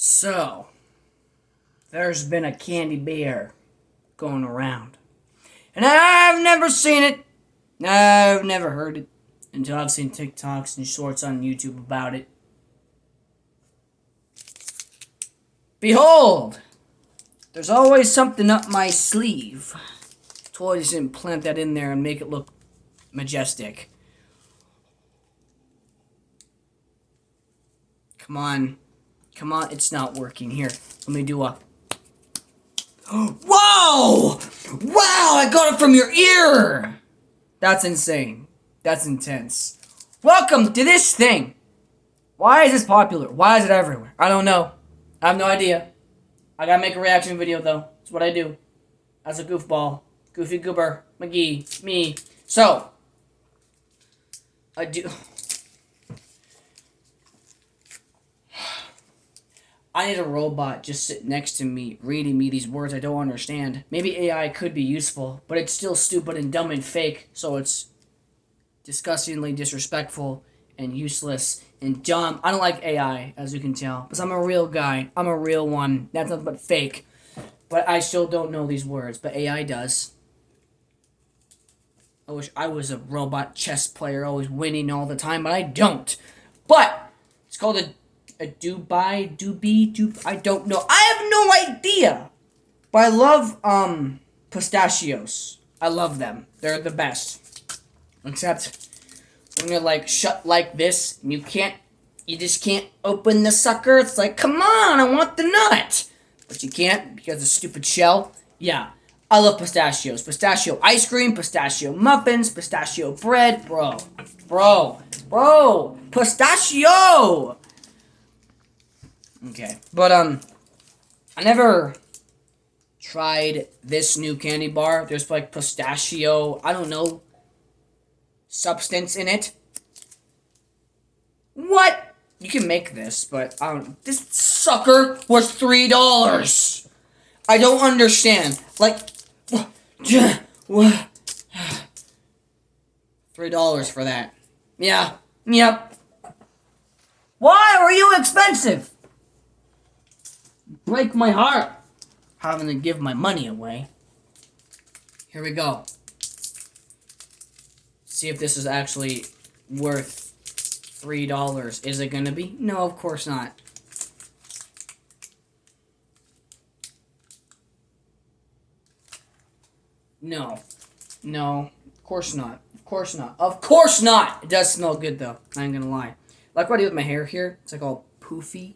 So, there's been a candy bear going around. And I've never seen it. I've never heard it until I've seen TikToks and shorts on YouTube about it. Behold! There's always something up my sleeve. Totally just didn't plant that in there and make it look majestic. Come on. Come on, it's not working. Here, let me do a... Whoa! Wow, I got it from your ear! That's insane. That's intense. Welcome to this thing. Why is this popular? Why is it everywhere? I don't know. I have no idea. I gotta make a reaction video, though. That's what I do. As a goofball. Goofy Goober. McGee. Me. So. I do... I need a robot just sit next to me, reading me these words I don't understand. Maybe AI could be useful, but it's still stupid and dumb and fake, so it's disgustingly disrespectful and useless and dumb. I don't like AI, as you can tell, because I'm a real guy. I'm a real one. That's nothing but fake. But I still don't know these words, but AI does. I wish I was a robot chess player, always winning all the time, but I don't. But it's called a I don't know. I have no idea. But I love, pistachios. I love them. They're the best. Except when you're, like, shut like this, and you just can't open the sucker. It's like, come on, I want the nut. But you can't because of the stupid shell. Yeah. I love pistachios. Pistachio ice cream, pistachio muffins, pistachio bread. Bro. Pistachio! Okay, but, I never tried this new candy bar. There's, like, pistachio, I don't know, substance in it. What? You can make this, but, this sucker was $3. I don't understand. Like, $3 for that. Yeah, yep. Why were you expensive? Break my heart having to give my money away. Here we go. See if this is actually worth $3. Is it gonna be? No, of course not. No, of course not. Of course not! It does smell good though, I ain't gonna lie. Like what I do with my hair here, it's like all poofy.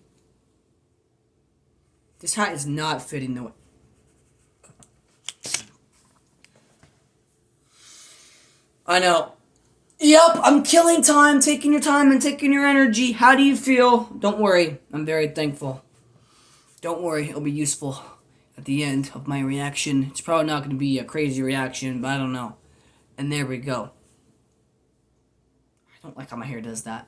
This hat is not fitting the way. I know. Yep, I'm killing time, taking your time and taking your energy. How do you feel? Don't worry, I'm very thankful. Don't worry, it'll be useful at the end of my reaction. It's probably not going to be a crazy reaction, but I don't know. And there we go. I don't like how my hair does that.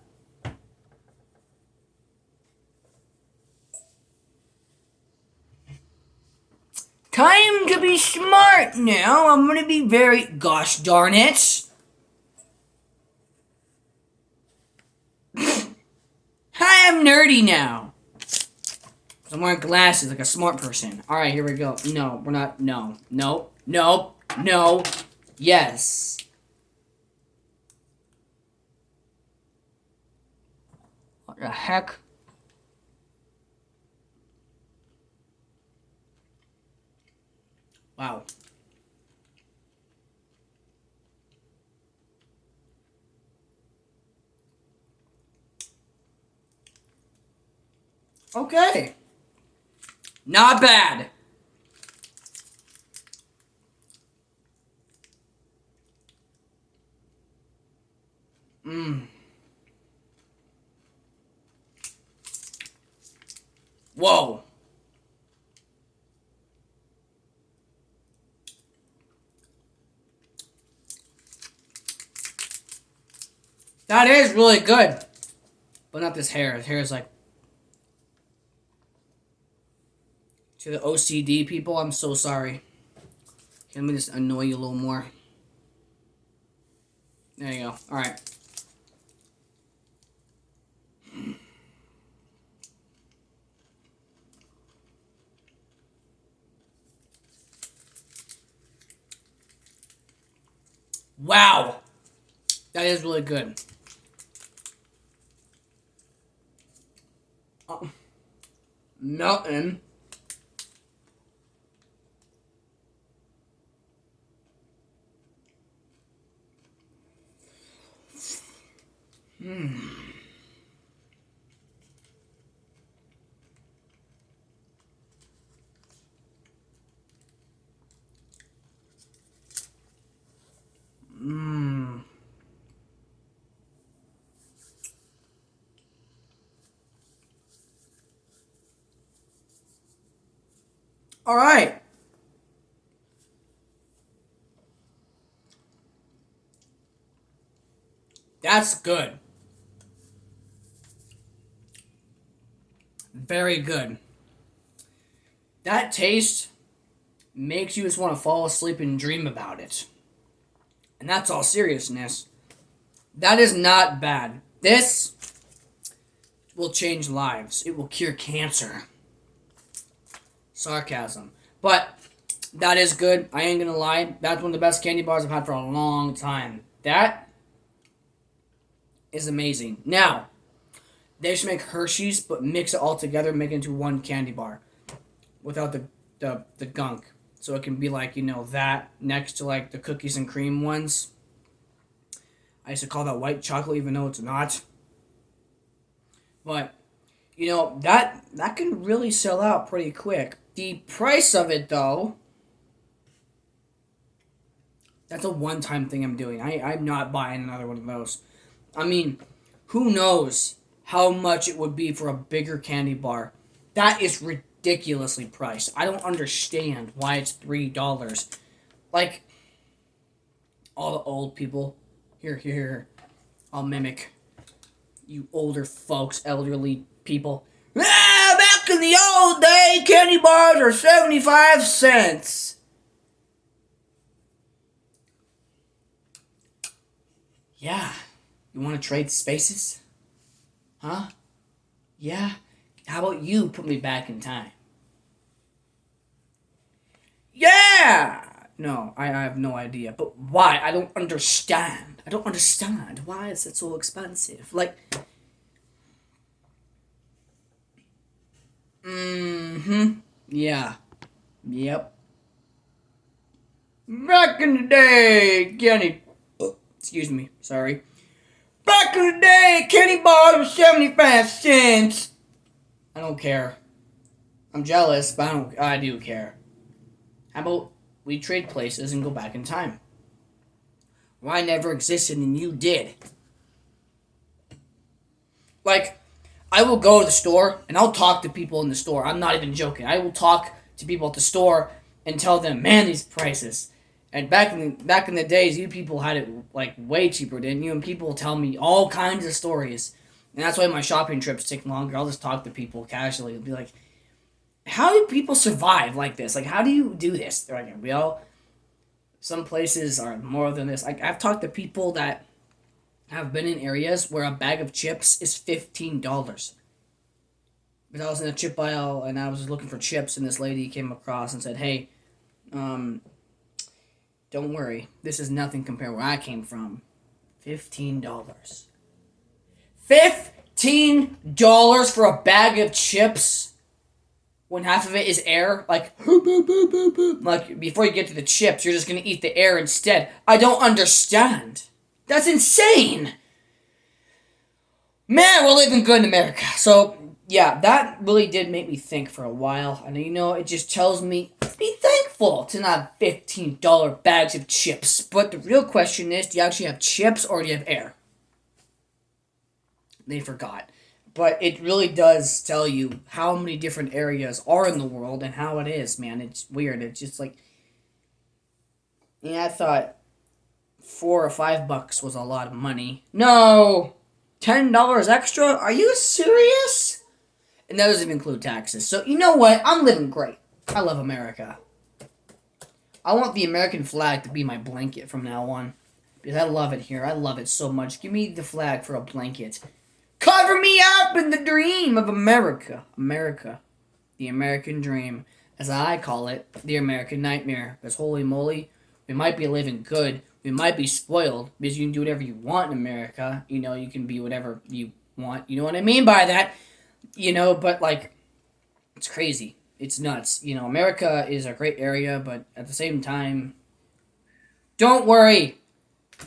Time to be smart now. I'm gonna be very... Gosh darn it. I'm nerdy now. I'm wearing glasses like a smart person. Alright, here we go. No, we're not... No. No. Yes. What the heck? Wow. Okay. Not bad. Whoa. That is really good. But not this hair. His hair is like... To the OCD people, I'm so sorry. Let me just annoy you a little more. There you go. Alright. Wow. That is really good. Melting. Mmm. All right. That's good. Very good. That taste makes you just want to fall asleep and dream about it. And that's all seriousness. That is not bad. This will change lives. It will cure cancer. Sarcasm. But that is good. I ain't gonna lie. That's one of the best candy bars I've had for a long time. That is amazing. Now, they should make Hershey's, but mix it all together, make it into one candy bar without the gunk. So it can be like, that next to like the cookies and cream ones. I used to call that white chocolate, even though it's not. But, that can really sell out pretty quick. The price of it, though, that's a one-time thing I'm doing. I'm not buying another one of those. I mean, who knows how much it would be for a bigger candy bar. That is ridiculously priced. I don't understand why it's $3. Like, all the old people. Here. I'll mimic you older folks, elderly people. Ah, back in the old day, candy bars are 75 cents. Yeah. You want to trade spaces? Huh? Yeah? How about you put me back in time? Yeah! No, I have no idea. But why? I don't understand. I don't understand. Why is it so expensive? Like, yeah. Yep. Back in the day, Kenny. Excuse me, sorry. Back in the day, candy bars were 75 cents. I don't care. I'm jealous, but I do care. How about we trade places and go back in time? Well, I never existed and you did. Like, I will go to the store and I'll talk to people in the store. I'm not even joking. I will talk to people at the store and tell them, man, these prices. And back in the days, you people had it like way cheaper, didn't you? And people tell me all kinds of stories. And that's why my shopping trips take longer. I'll just talk to people casually and be like, how do people survive like this? Like, how do you do this? They're like, well, some places are more than this. Like, I've talked to people that have been in areas where a bag of chips is $15. Because I was in a chip aisle and I was looking for chips, and this lady came across and said, hey, don't worry, this is nothing compared where I came from. $15. $15 for a bag of chips when half of it is air? Like, like before you get to the chips, you're just going to eat the air instead. I don't understand. That's insane. Man, we're living good in America. So, yeah, that really did make me think for a while. And, it just tells me, be thankful to not have $15 bags of chips. But the real question is, do you actually have chips or do you have air? They forgot. But it really does tell you how many different areas are in the world and how it is, man. It's weird. It's just like, I thought $4 or $5 was a lot of money. No! $10 extra? Are you serious? And that doesn't even include taxes. So, you know what? I'm living great. I love America. I want the American flag to be my blanket from now on. Because I love it here. I love it so much. Give me the flag for a blanket. Cover me up in the dream of America. America. The American dream. As I call it, the American nightmare. Because holy moly, we might be living good We might be spoiled because you can do whatever you want in America. You know, you can be whatever you want. You know what I mean by that? You know, but like, it's crazy. It's nuts. You know, America is a great area, but at the same time, don't worry.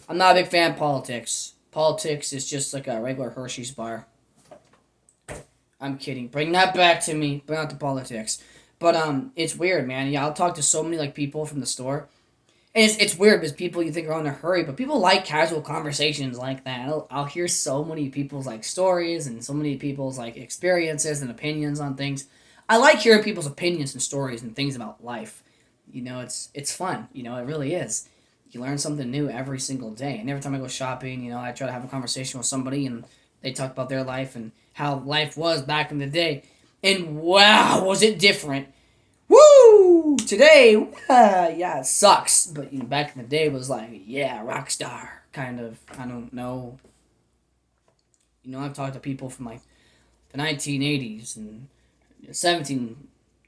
I'm not a big fan of politics. Politics is just like a regular Hershey's bar. I'm kidding. Bring that back to me. Bring out the politics. But it's weird, man. Yeah, I'll talk to so many like people from the store, and it's weird because people you think are in a hurry, but people like casual conversations like that. I'll hear so many people's like stories and so many people's like experiences and opinions on things. I like hearing people's opinions and stories and things about life. You know, it's fun. You know, it really is. You learn something new every single day. And every time I go shopping, you know, I try to have a conversation with somebody and they talk about their life and how life was back in the day. And wow, was it different. Woo! Today, yeah, it sucks. But you know, back in the day, it was like, yeah, rock star kind of. I don't know. You know, I've talked to people from like the 1980s and 17th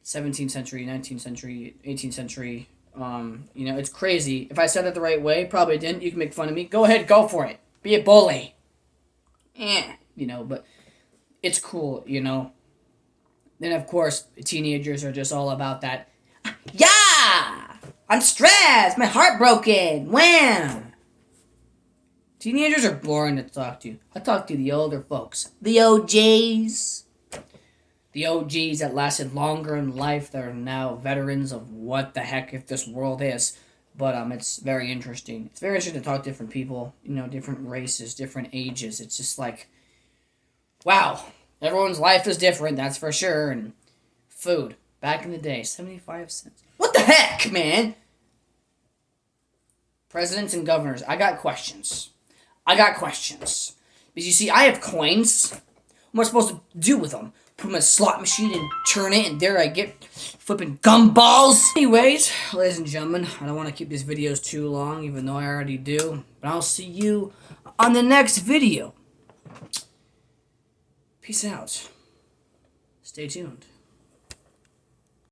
century, 19th century, 18th century. You know, it's crazy. If I said it the right way, probably didn't. You can make fun of me. Go ahead, go for it. Be a bully. You know, but it's cool, you know. Then, of course, teenagers are just all about that. Yeah! I'm stressed! My heart broken! Wham! Teenagers are boring to talk to. I talk to the older folks. The OJs. The OGs that lasted longer in life. That are now veterans of what the heck if this world is. But it's very interesting. It's very interesting to talk to different people. You know, different races, different ages. It's just like, wow. Everyone's life is different, that's for sure. And food. Back in the day, 75 cents. What the heck, man? Presidents and governors. I got questions. Because you see, I have coins. What am I supposed to do with them? Put them in a slot machine and turn it, and there I get flipping gumballs. Anyways, ladies and gentlemen, I don't want to keep these videos too long, even though I already do. But I'll see you on the next video. Peace out. Stay tuned.